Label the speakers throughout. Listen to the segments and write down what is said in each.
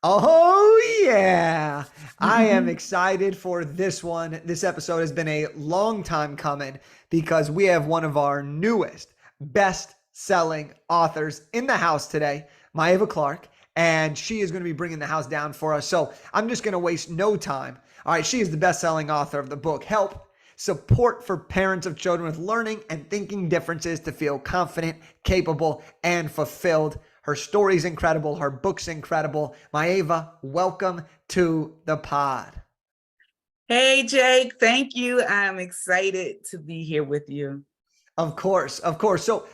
Speaker 1: Oh, yeah. I am excited for this one. This episode has been a long time coming because we have one of our newest best selling authors in the house today, Myava Clark, and she is going to be bringing the house down for us. So I'm just going to waste no time. All right, she is the best selling author of the book Help. Support for parents of children with learning and thinking differences to feel confident, capable, and fulfilled. Her story's incredible. Her book's incredible. Myava, welcome to the pod.
Speaker 2: Hey, Jake, thank you. I'm excited to be here with you.
Speaker 1: Of course, of course. So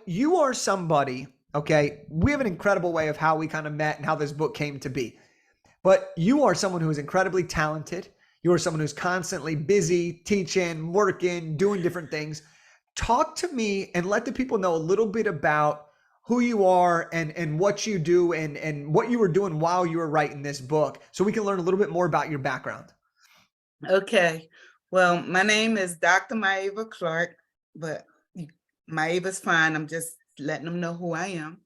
Speaker 1: you are somebody, okay? We have an incredible way of how we kind of met and how this book came to be. But you are someone who is incredibly talented. You are someone who's constantly busy, teaching, working, doing different things. Talk to me and let the people know a little bit about who you are and what you do and what you were doing while you were writing this book so we can learn a little bit more about your background.
Speaker 2: Okay. Well, my name is Dr. Myava Clark, but Myava's fine. I'm just letting them know who I am.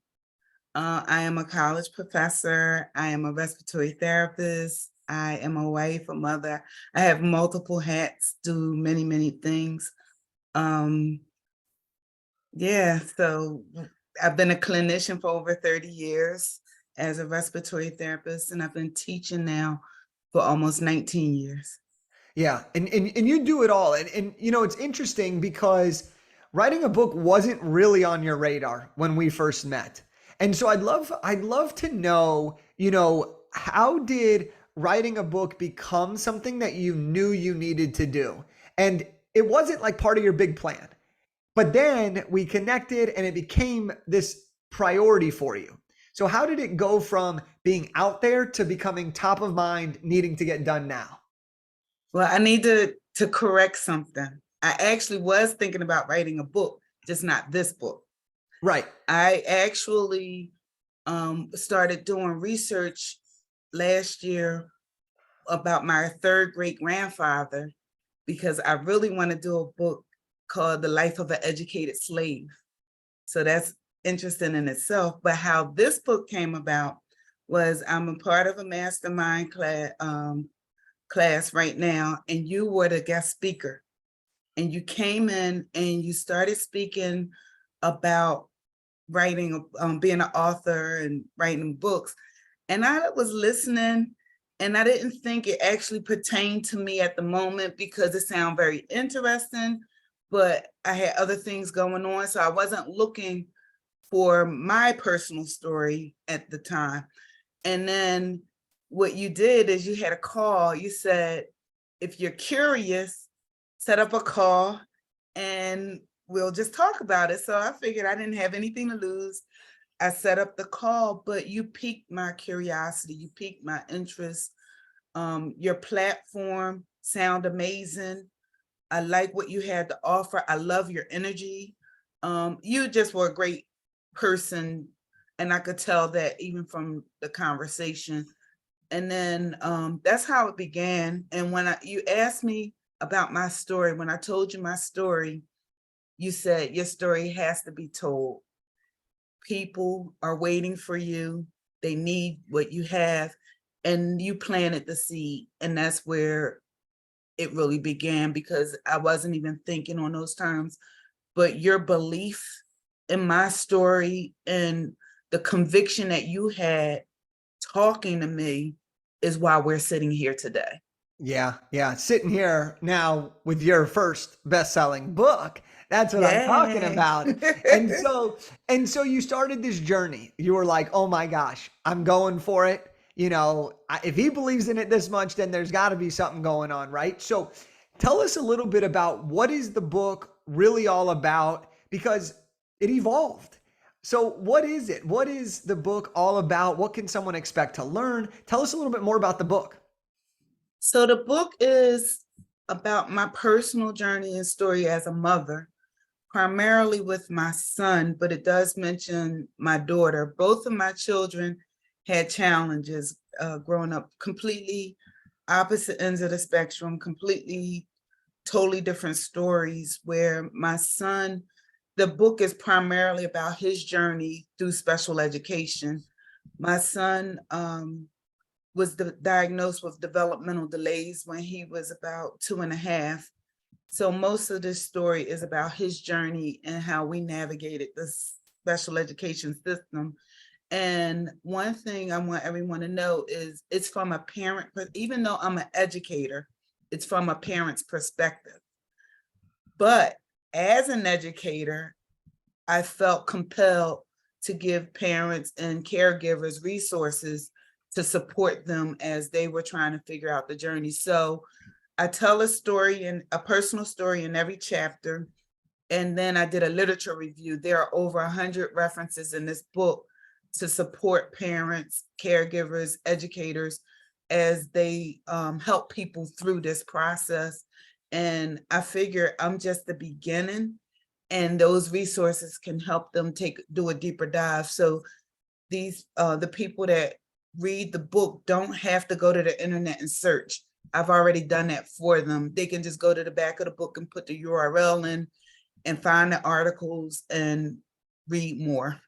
Speaker 2: I am a college professor. I am a respiratory therapist. I am a wife, a mother. I have multiple hats, do many, many things. Um, yeah, so I've been a clinician for over 30 years as a respiratory therapist, and I've been teaching now for almost 19 years.
Speaker 1: Yeah, and you do it all. And you know, it's interesting because writing a book wasn't really on your radar when we first met. And so I'd love to know, how did writing a book become something that you knew you needed to do? And it wasn't like part of your big plan. But then we connected and it became this priority for you. So how did it go from being out there to becoming top of mind, needing to get done now?
Speaker 2: Well, I need to correct something. I actually was thinking about writing a book, just not this book.
Speaker 1: Right.
Speaker 2: I actually started doing research last year about my third great grandfather because I really want to do a book called The Life of an Educated Slave. So that's interesting in itself. But how this book came about was I'm a part of a mastermind class right now, and you were the guest speaker. And you came in and you started speaking about writing, being an author and writing books. And I was listening, and I didn't think it actually pertained to me at the moment because it sounded very interesting, but I had other things going on. So I wasn't looking for my personal story at the time. And then what you did is you had a call. You said, if you're curious, set up a call and we'll just talk about it. So I figured I didn't have anything to lose. I set up the call, but you piqued my curiosity. You piqued my interest. Your platform sound amazing. I like what you had to offer. I love your energy. You just were a great person, and I could tell that even from the conversation. And then that's how it began. And when you asked me about my story, when I told you my story, you said your story has to be told. People are waiting for you. They need what you have, and you planted the seed. And that's where it really began because I wasn't even thinking on those terms. But your belief in my story and the conviction that you had talking to me is why we're sitting here today.
Speaker 1: Yeah, yeah. Sitting here now with your first best-selling book. That's what I'm talking
Speaker 2: Yay.
Speaker 1: about. And so and so you started this journey. You were like, "Oh my gosh, I'm going for it." If he believes in it this much, then there's got to be something going on, right? So tell us a little bit about what is the book really all about because it evolved. So what is it? What is the book all about? What can someone expect to learn? Tell us a little bit more about the book.
Speaker 2: So the book is about my personal journey and story as a mother, primarily with my son, but it does mention my daughter. Both of my children had challenges growing up, completely opposite ends of the spectrum, completely, totally different stories. Where my son, the book is primarily about his journey through special education. My son was diagnosed with developmental delays when he was about 2.5. So most of this story is about his journey and how we navigated this special education system. And one thing I want everyone to know is it's from a parent, but even though I'm an educator, it's from a parent's perspective. But as an educator, I felt compelled to give parents and caregivers resources to support them as they were trying to figure out the journey. So I tell a story and a personal story in every chapter. And then I did a literature review. There are over 100 references in this book to support parents, caregivers, educators as they help people through this process. And I figure I'm just the beginning, and those resources can help them do a deeper dive. So these the people that read the book don't have to go to the internet and search. I've already done that for them. They can just go to the back of the book and put the URL in and find the articles and read more.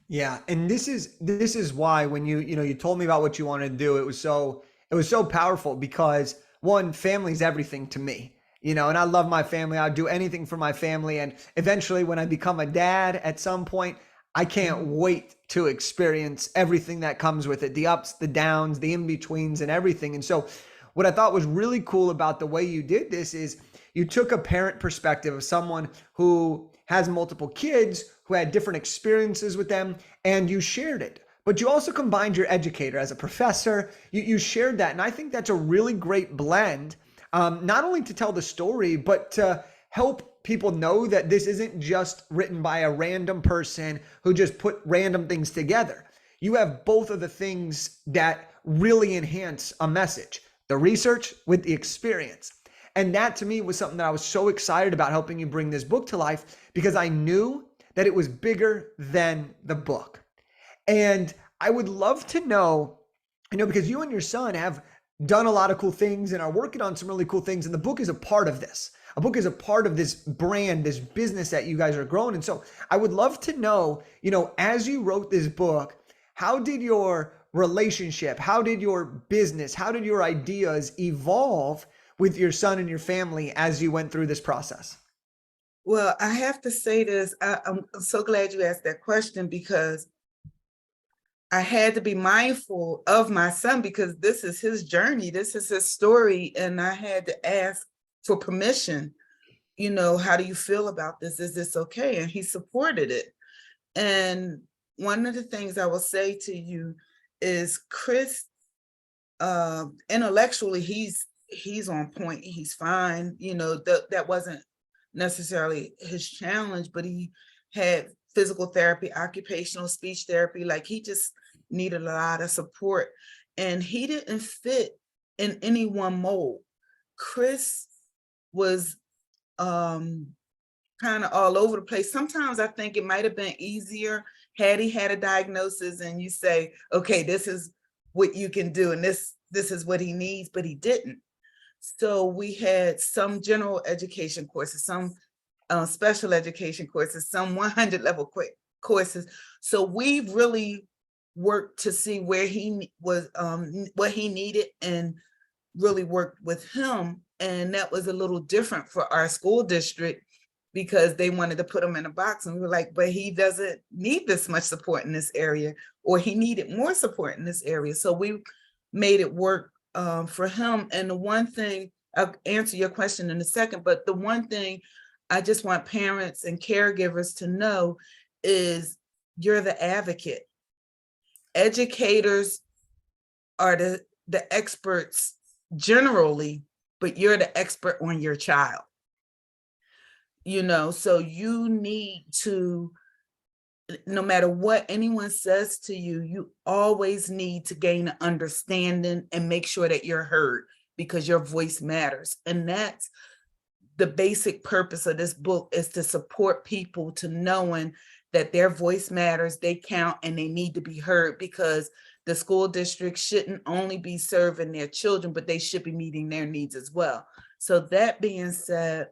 Speaker 1: Yeah, and this is why when you told me about what you wanted to do, it was so powerful because one, family's everything to me. And I love my family. I'd do anything for my family, and eventually when I become a dad at some point, I can't wait to experience everything that comes with it, the ups, the downs, the in-betweens and everything. And so what I thought was really cool about the way you did this is you took a parent perspective of someone who has multiple kids, who had different experiences with them, and you shared it. But you also combined your educator as a professor. You shared that. And I think that's a really great blend, not only to tell the story, but to help people know that this isn't just written by a random person who just put random things together. You have both of the things that really enhance a message, the research with the experience. And that to me was something that I was so excited about helping you bring this book to life because I knew that it was bigger than the book. And I would love to know, because you and your son have done a lot of cool things and are working on some really cool things. And the book is a part of this. A book is a part of this brand, this business that you guys are growing. And so I would love to know, as you wrote this book, how did your relationship, how did your business, how did your ideas evolve with your son and your family as you went through this process?
Speaker 2: Well, I have to say this. I'm so glad you asked that question because I had to be mindful of my son because this is his journey. This is his story. And I had to ask for permission. How do you feel about this? Is this okay? And he supported it. And one of the things I will say to you is Chris, intellectually, he's on point. He's fine. That wasn't necessarily his challenge, but he had physical therapy, occupational speech therapy. Like he just needed a lot of support, and he didn't fit in any one mold. Chris was kind of all over the place. Sometimes I think it might have been easier had he had a diagnosis and you say, okay, this is what you can do and this is what he needs, but he didn't. So we had some general education courses, some special education courses, some 100 level courses. So we really worked to see where he was, what he needed, and really worked with him. And that was a little different for our school district because they wanted to put him in a box, and we were like, but he doesn't need this much support in this area, or he needed more support in this area. So we made it work for him. And the one thing, I'll answer your question in a second, but the one thing I just want parents and caregivers to know is you're the advocate. Educators are the experts generally, but you're the expert on your child. So you need to, no matter what anyone says to you, you always need to gain an understanding and make sure that you're heard because your voice matters. And that's the basic purpose of this book, is to support people to knowing that their voice matters, they count, and they need to be heard, because the school district shouldn't only be serving their children, but they should be meeting their needs as well. So that being said,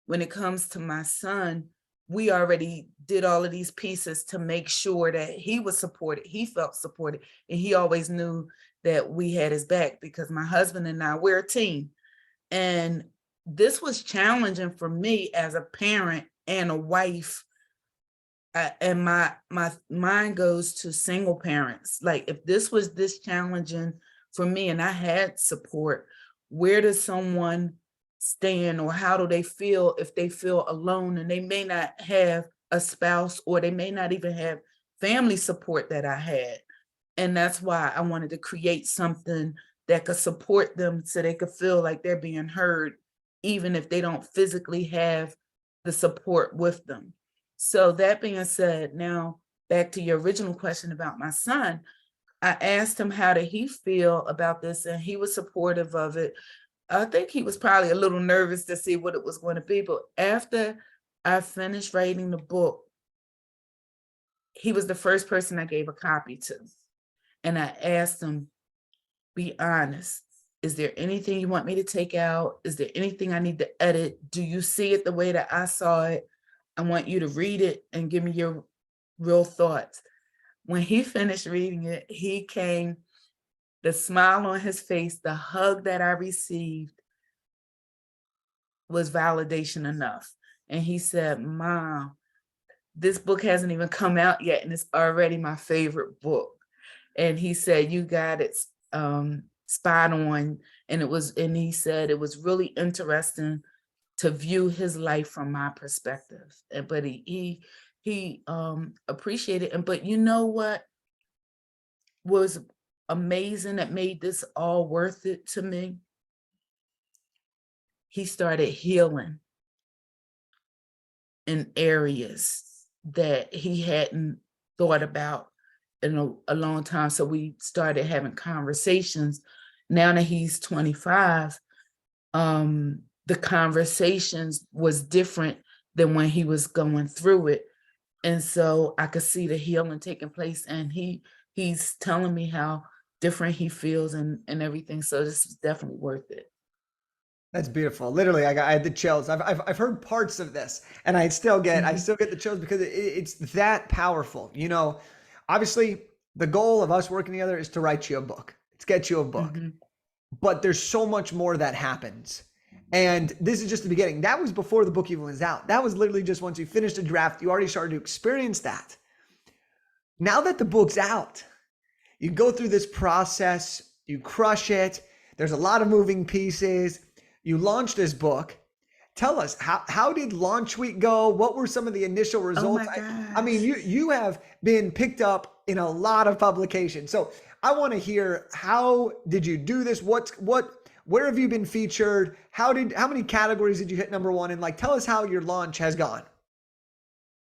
Speaker 2: when it comes to my son, we already did all of these pieces to make sure that he was supported, he felt supported, and he always knew that we had his back, because my husband and I, we're a team. And this was challenging for me as a parent and a wife. And my mind goes to single parents. Like, if this was this challenging for me and I had support, where does someone stand, or how do they feel if they feel alone and they may not have a spouse, or they may not even have family support that I had? And that's why I wanted to create something that could support them so they could feel like they're being heard, even if they don't physically have the support with them. So that being said, now back to your original question about my son, I asked him how did he feel about this, and he was supportive of it. I think he was probably a little nervous to see what it was going to be, but after I finished writing the book, he was the first person I gave a copy to. And I asked him, be honest. Is there anything you want me to take out? Is there anything I need to edit? Do you see it the way that I saw it? I want you to read it and give me your real thoughts. When he finished reading it, he came, the smile on his face, the hug that I received was validation enough. And he said, Mom, this book hasn't even come out yet, and it's already my favorite book. And he said, you got it spot on. And he said it was really interesting to view his life from my perspective. But he appreciated it. But you know what was amazing that made this all worth it to me? He started healing in areas that he hadn't thought about in a long time. So we started having conversations. Now that he's 25, the conversations was different than when he was going through it. And so I could see the healing taking place, and he's telling me how different he feels and everything. So this is definitely worth it.
Speaker 1: That's beautiful. Literally, I had the chills. I've heard parts of this, and I
Speaker 2: Mhm,
Speaker 1: still get the chills because it's that powerful. You know, obviously, the goal of us working together is to write you a book. It's get you a book.
Speaker 2: mhm.
Speaker 1: But there's so much more that happens. And this is just the beginning. That was before the book even was out. That was literally just once you finished a draft, you already started to experience that. Now that the book's out, you go through this process, you crush it. There's a lot of moving pieces. You launch this book. Tell us, how did launch week go? What were some of the initial
Speaker 2: Oh
Speaker 1: results?
Speaker 2: my
Speaker 1: I mean,
Speaker 2: gosh.
Speaker 1: you have been picked up in a lot of publications. So I want to hear, how did you do this? Where have you been featured? How many categories did you hit number one? And like, tell us how your launch has gone.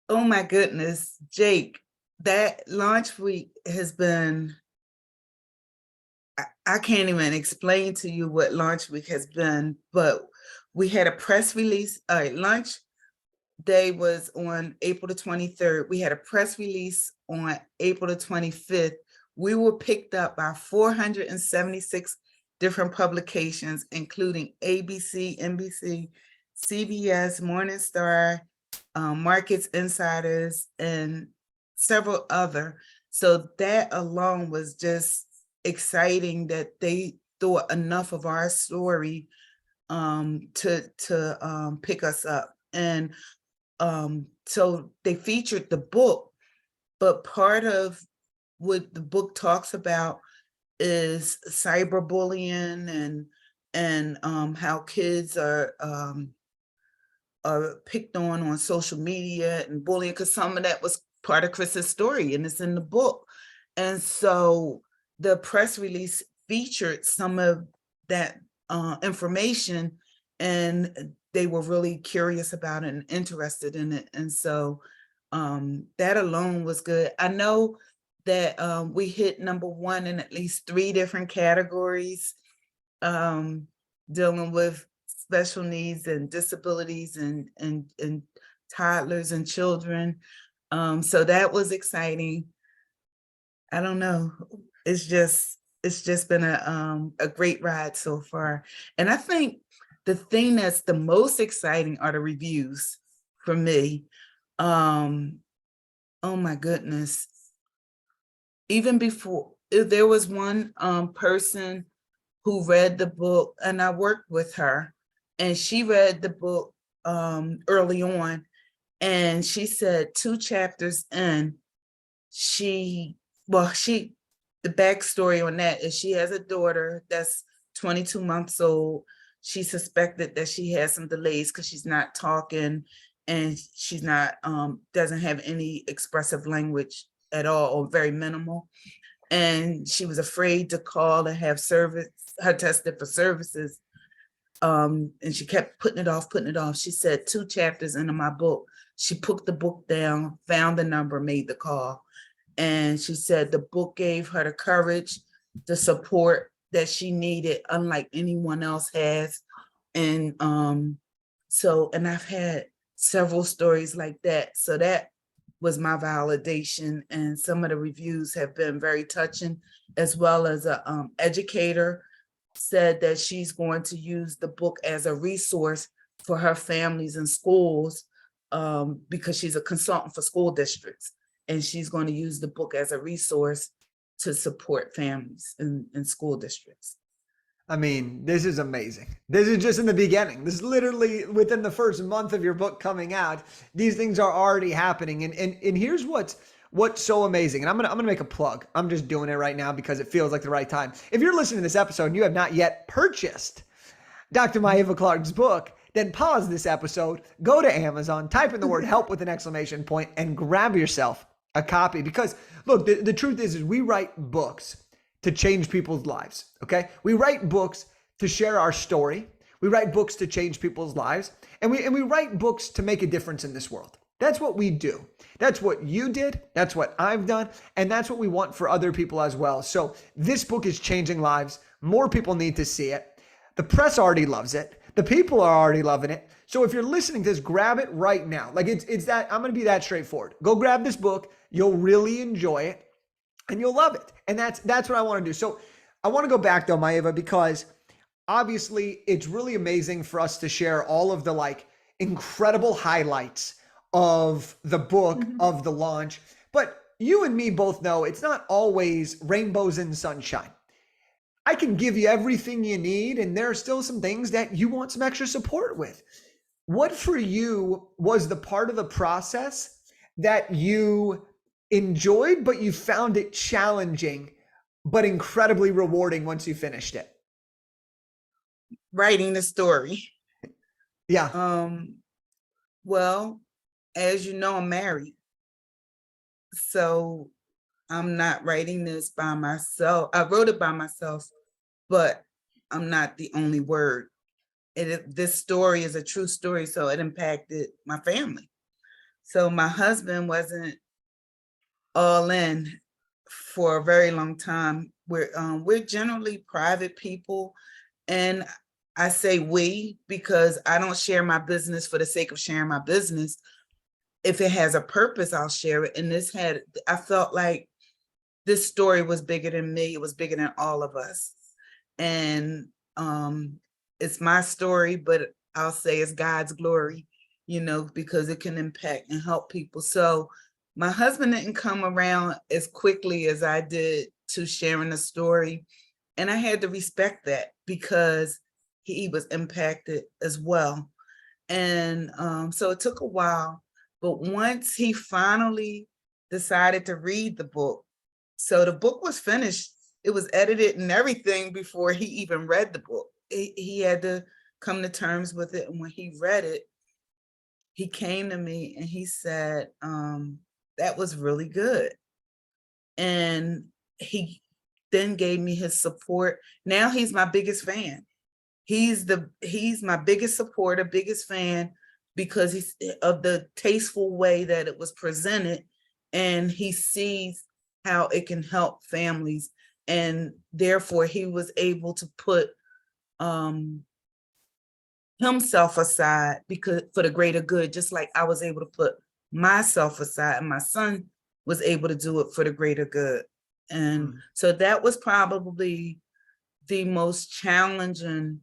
Speaker 2: Oh my goodness, Jake, that launch week has been, I can't even explain to you what launch week has been, but we had a press release. All right, launch day was on April the 23rd. We had a press release on April the 25th. We were picked up by 476 different publications, including ABC, NBC, CBS, Morningstar, Markets Insiders, and several other. So that alone was just exciting that they thought enough of our story to pick us up. And so they featured the book, but part of what the book talks about is cyberbullying and how kids are picked on social media and bullying, because some of that was part of Chris's story and it's in the book. And so the press release featured some of that information, and they were really curious about it and interested in it. And so that alone was good. I know that we hit number one in at least 3 different categories, um, dealing with special needs and disabilities and toddlers and children. So that was exciting. I don't know. It's just been a great ride so far. And I think the thing that's the most exciting are the reviews for me. Um, oh my goodness. Even before, there was one person who read the book, and I worked with her, and she read the book early on, and she said 2 chapters in, she, well, the backstory on that is she has a daughter that's 22 months old. She suspected that she has some delays because she's not talking, and she's not, doesn't have any expressive language at all, or very minimal. And she was afraid to call and have service, her tested for services. And she kept putting it off, putting it off. She said 2 chapters into my book, she put the book down, found the number, made the call. And she said the book gave her the courage, the support that she needed, unlike anyone else has. And and I've had several stories like that. So that was my validation. And some of the reviews have been very touching, as well as a educator said that she's going to use the book as a resource for her families and schools, because she's a consultant for school districts, and she's going to use the book as a resource to support families in school districts.
Speaker 1: I mean, this is amazing. This is just in the beginning. This is literally within the first month of your book coming out. These things are already happening. And here's what's so amazing. And I'm gonna make a plug. I'm just doing it right now because it feels like the right time. If you're listening to this episode and you have not yet purchased Dr. Myava Clark's book, then pause this episode, go to Amazon, type in the word help with an exclamation point, and grab yourself a copy. Because look, the truth is we write books to change people's lives, okay? We write books to share our story. We write books to change people's lives. And we write books to make a difference in this world. That's what we do. That's what you did. That's what I've done. And that's what we want for other people as well. So this book is changing lives. More people need to see it. The press already loves it. The people are already loving it. So if you're listening to this, grab it right now. Like it's that, I'm going to be that straightforward. Go grab this book. You'll really enjoy it and you'll love it. And that's what I want to do. So I want to go back though, Myava, because obviously it's really amazing for us to share all of the like incredible highlights of the book, of the launch. But you and me both know it's not always rainbows and sunshine. I can give you everything you need, and there are still some things that you want some extra support with. What for you was the part of the process that you enjoyed, but you found it challenging, but incredibly rewarding once you finished it?
Speaker 2: Writing the story.
Speaker 1: Yeah.
Speaker 2: Well, as you know, I'm married. So I'm not writing this by myself. I wrote it by myself, but I'm not the only word. This story is a true story, so it impacted my family. So my husband wasn't all in for a very long time. We're generally private people, and I say we because I don't share my business for the sake of sharing my business. If it has a purpose, I'll share it. And I felt like this story was bigger than me. It was bigger than all of us. And it's my story, but I'll say it's God's glory, because it can impact and help people. So my husband didn't come around as quickly as I did to sharing the story. And I had to respect that because he was impacted as well. And so it took a while, but once he finally decided to read the book, so the book was finished, it was edited and everything before he even read the book. He had to come to terms with it. And when he read it, he came to me and he said, that was really good. And he then gave me his support. Now he's my biggest fan. He's my biggest supporter, biggest fan, because he's of the tasteful way that it was presented, and he sees how it can help families, and therefore he was able to put himself aside because for the greater good, just like I was able to put myself aside, and my son was able to do it for the greater good. And so that was probably the most challenging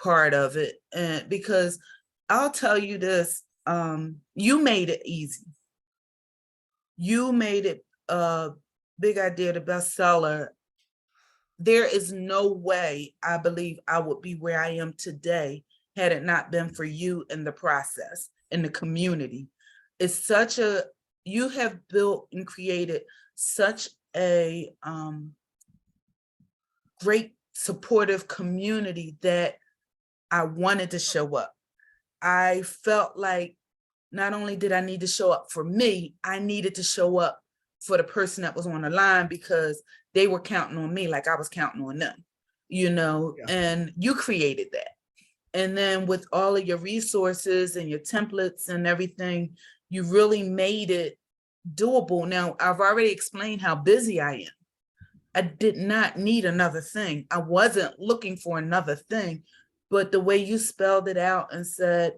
Speaker 2: part of it. And because I'll tell you this, you made it easy. You made it Big Idea to Bestseller. There is no way I believe I would be where I am today had it not been for you in the process, in the community. It's such a, you have built and created such a great supportive community that I wanted to show up. I felt like not only did I need to show up for me, I needed to show up for the person that was on the line, because they were counting on me like I was counting on them,
Speaker 1: Yeah.
Speaker 2: and you created that. And then with all of your resources and your templates and everything, you really made it doable. Now, I've already explained how busy I am. I did not need another thing. I wasn't looking for another thing, but the way you spelled it out and said,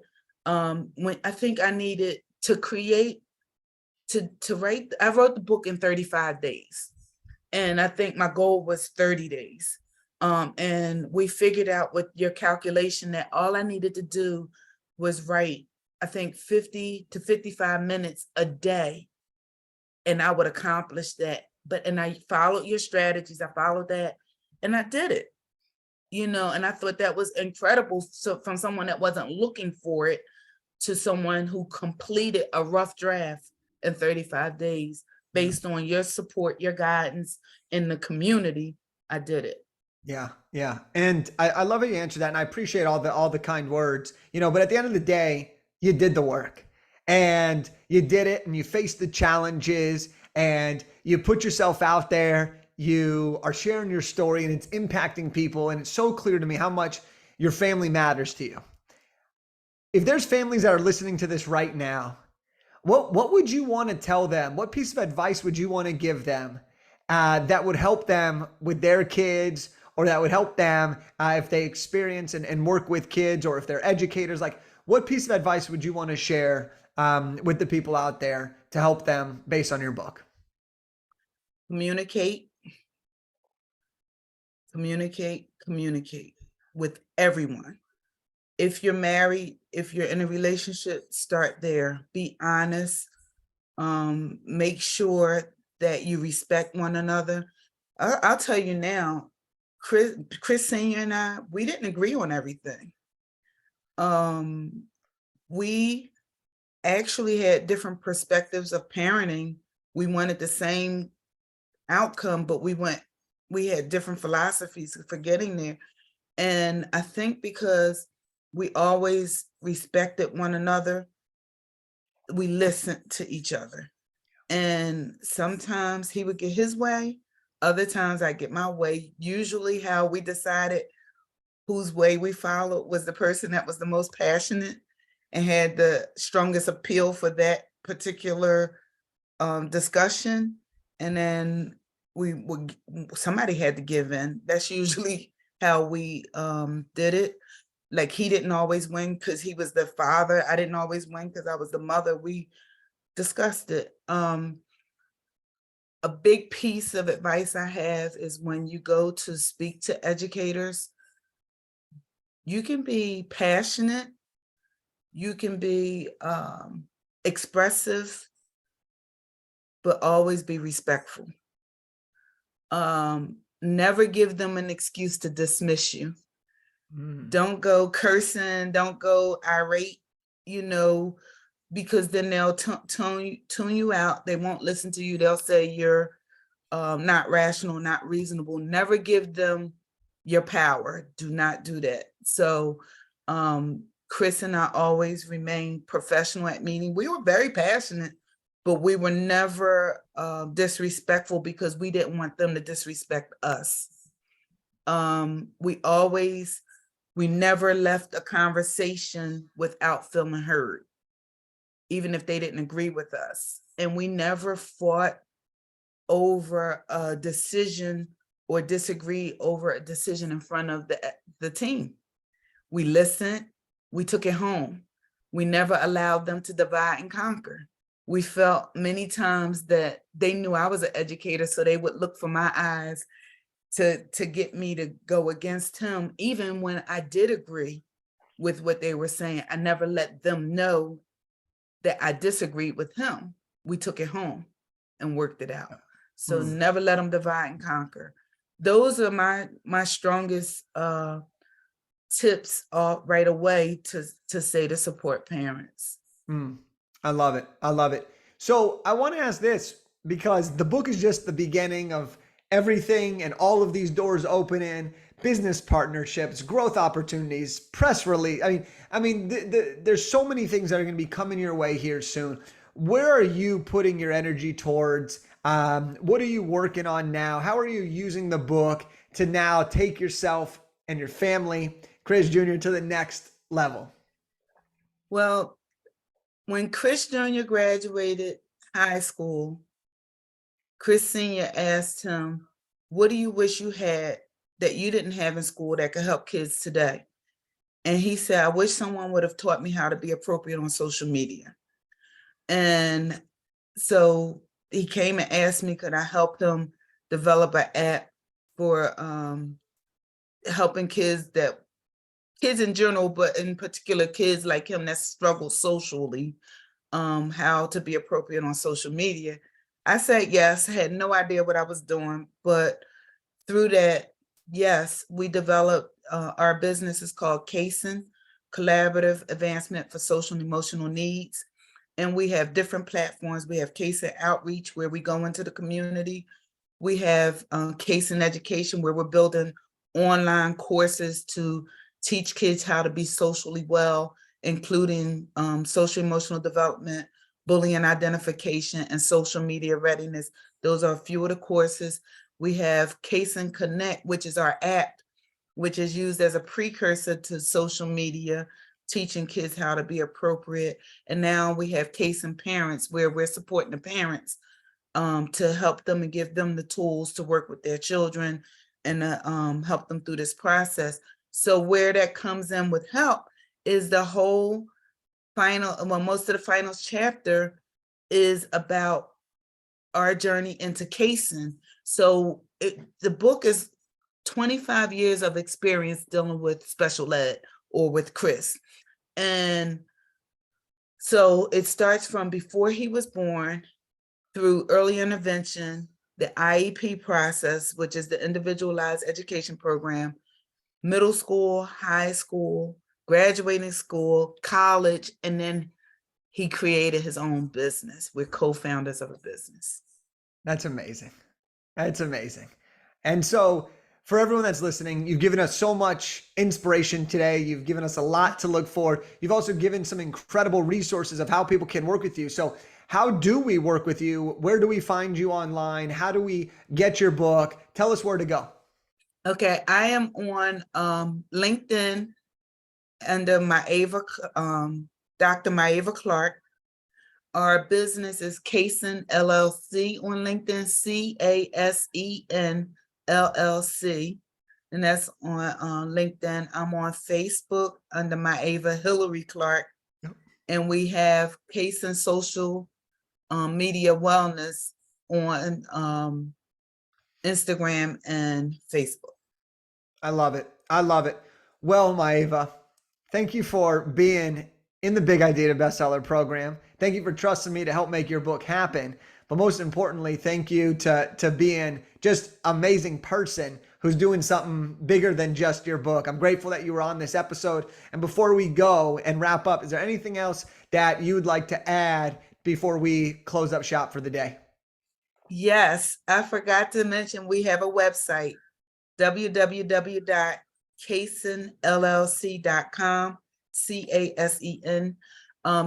Speaker 2: when I think I needed to create, to write, I wrote the book in 35 days. And I think my goal was 30 days. And we figured out with your calculation that all I needed to do was write, I think 50 to 55 minutes a day, and I would accomplish that. And I followed your strategies, I followed that, and I did it, and I thought that was incredible. So from someone that wasn't looking for it to someone who completed a rough draft in 35 days based on your support, your guidance in the community, I did it.
Speaker 1: Yeah, yeah. And I love how you answered that. And I appreciate all the kind words, but at the end of the day, you did the work and you did it and you faced the challenges and you put yourself out there. You are sharing your story and it's impacting people. And it's so clear to me how much your family matters to you. If there's families that are listening to this right now, what would you want to tell them? What piece of advice would you want to give them that would help them with their kids, or that would help them if they experience and work with kids, or if they're educators? Like, what piece of advice would you want to share with the people out there to help them based on your book?
Speaker 2: Communicate, communicate, communicate with everyone. If you're married, if you're in a relationship, start there. Be honest. Make sure that you respect one another. I'll tell you now, Chris Senior and I, we didn't agree on everything. We actually had different perspectives of parenting. We wanted the same outcome, but we had different philosophies for getting there. And I think because we always respected one another, we listened to each other. And sometimes he would get his way, other times I get my way. Usually how we decided whose way we followed was the person that was the most passionate and had the strongest appeal for that particular discussion. And then somebody had to give in. That's usually how we did it. Like, he didn't always win because he was the father. I didn't always win because I was the mother. We discussed it. A big piece of advice I have is when you go to speak to educators, you can be passionate, you can be expressive, but always be respectful. Never give them an excuse to dismiss you. Don't go cursing, don't go irate, because then they'll tune you out. They won't listen to you. They'll say you're not rational, not reasonable. Never give them your power. Do not do that. So Chris and I always remain professional at meeting. We were very passionate, but we were never disrespectful because we didn't want them to disrespect us. We never left a conversation without feeling heard, even if they didn't agree with us. And we never fought over a decision or disagreed over a decision in front of the team. We listened, we took it home. We never allowed them to divide and conquer. We felt many times that they knew I was an educator, so they would look for my eyes to get me to go against him. Even when I did agree with what they were saying, I never let them know that I disagreed with him, we took it home and worked it out. So
Speaker 1: Mm.
Speaker 2: never let them divide and conquer. Those are my strongest tips right away to say to support parents.
Speaker 1: Mm. I love it. I love it. So I want to ask this because the book is just the beginning of everything and all of these doors open in business partnerships, growth opportunities, press release. There's so many things that are going to be coming your way here soon. Where are you putting your energy towards? What are you working on now? How are you using the book to now take yourself and your family, Chris Jr., to the next level?
Speaker 2: Well, when Chris Jr. graduated high school, Chris Sr. asked him, "What do you wish you had that you didn't have in school that could help kids today?" And he said, "I wish someone would have taught me how to be appropriate on social media." And so he came and asked me, could I help him develop an app for helping kids in general, but in particular kids like him that struggle socially, how to be appropriate on social media. I said yes. I had no idea what I was doing, but through that, yes, we developed our business is called CASEN, Collaborative Advancement for Social and Emotional Needs. And we have different platforms. We have CASEN Outreach, where we go into the community. We have CASEN Education, where we're building online courses to teach kids how to be socially well, including social emotional development, bullying identification, and social media readiness. Those are a few of the courses. We have CASEN Connect, which is our app, which is used as a precursor to social media, teaching kids how to be appropriate. And now we have CASEN Parents, where we're supporting the parents to help them and give them the tools to work with their children and help them through this process. So where that comes in with help is the whole most of the final chapter is about our journey into CASEN. So the book is 25 years of experience dealing with special ed or with Chris. And so it starts from before he was born through early intervention, the IEP process, which is the individualized education program, middle school, high school, graduating school, college, and then he created his own business. We're co-founders of a business.
Speaker 1: That's amazing. That's amazing. And so, for everyone that's listening, you've given us so much inspiration today. You've given us a lot to look for. You've also given some incredible resources of how people can work with you. So, how do we work with you? Where do we find you online? How do we get your book? Tell us where to go.
Speaker 2: Okay, I am on LinkedIn under Dr. Myava Clark. Our business is CASEN LLC on LinkedIn, CASEN LLC, and that's on LinkedIn. I'm on Facebook under Myava Hillary Clark,
Speaker 1: Yep.
Speaker 2: and we have CASEN Social Media Wellness on Instagram and Facebook.
Speaker 1: I love it. I love it. Well, Myava, thank you for being in the Big Idea to Bestseller program. Thank you for trusting me to help make your book happen. But most importantly, thank you to being just amazing person who's doing something bigger than just your book. I'm grateful that you were on this episode. And before we go and wrap up, is there anything else that you would like to add before we close up shop for the day?
Speaker 2: Yes, I forgot to mention we have a website, www.casenllc.com, CASEN.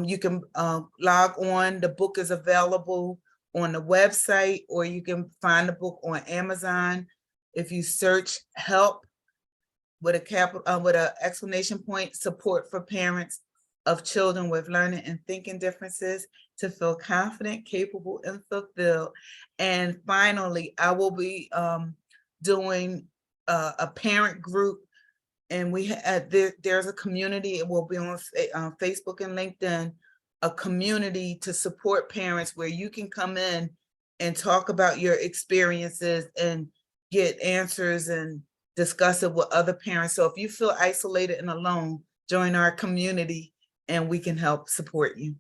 Speaker 2: You can log on. The book is available on the website, or you can find the book on Amazon. If you search "help" with an exclamation point, support for parents of children with learning and thinking differences to feel confident, capable, and fulfilled. And finally, I will be doing a parent group, and there's a community. It will be on Facebook and LinkedIn, a community to support parents where you can come in and talk about your experiences and get answers and discuss it with other parents. So if you feel isolated and alone, join our community and we can help support you.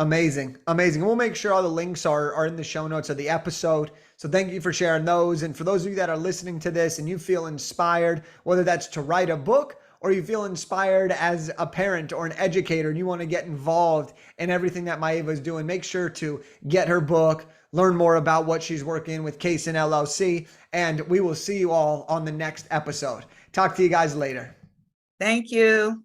Speaker 1: Amazing. Amazing. We'll make sure all the links are in the show notes of the episode. So thank you for sharing those. And for those of you that are listening to this and you feel inspired, whether that's to write a book or you feel inspired as a parent or an educator and you want to get involved in everything that Myava is doing, make sure to get her book, learn more about what she's working with Case and LLC, and we will see you all on the next episode. Talk to you guys later.
Speaker 2: Thank you.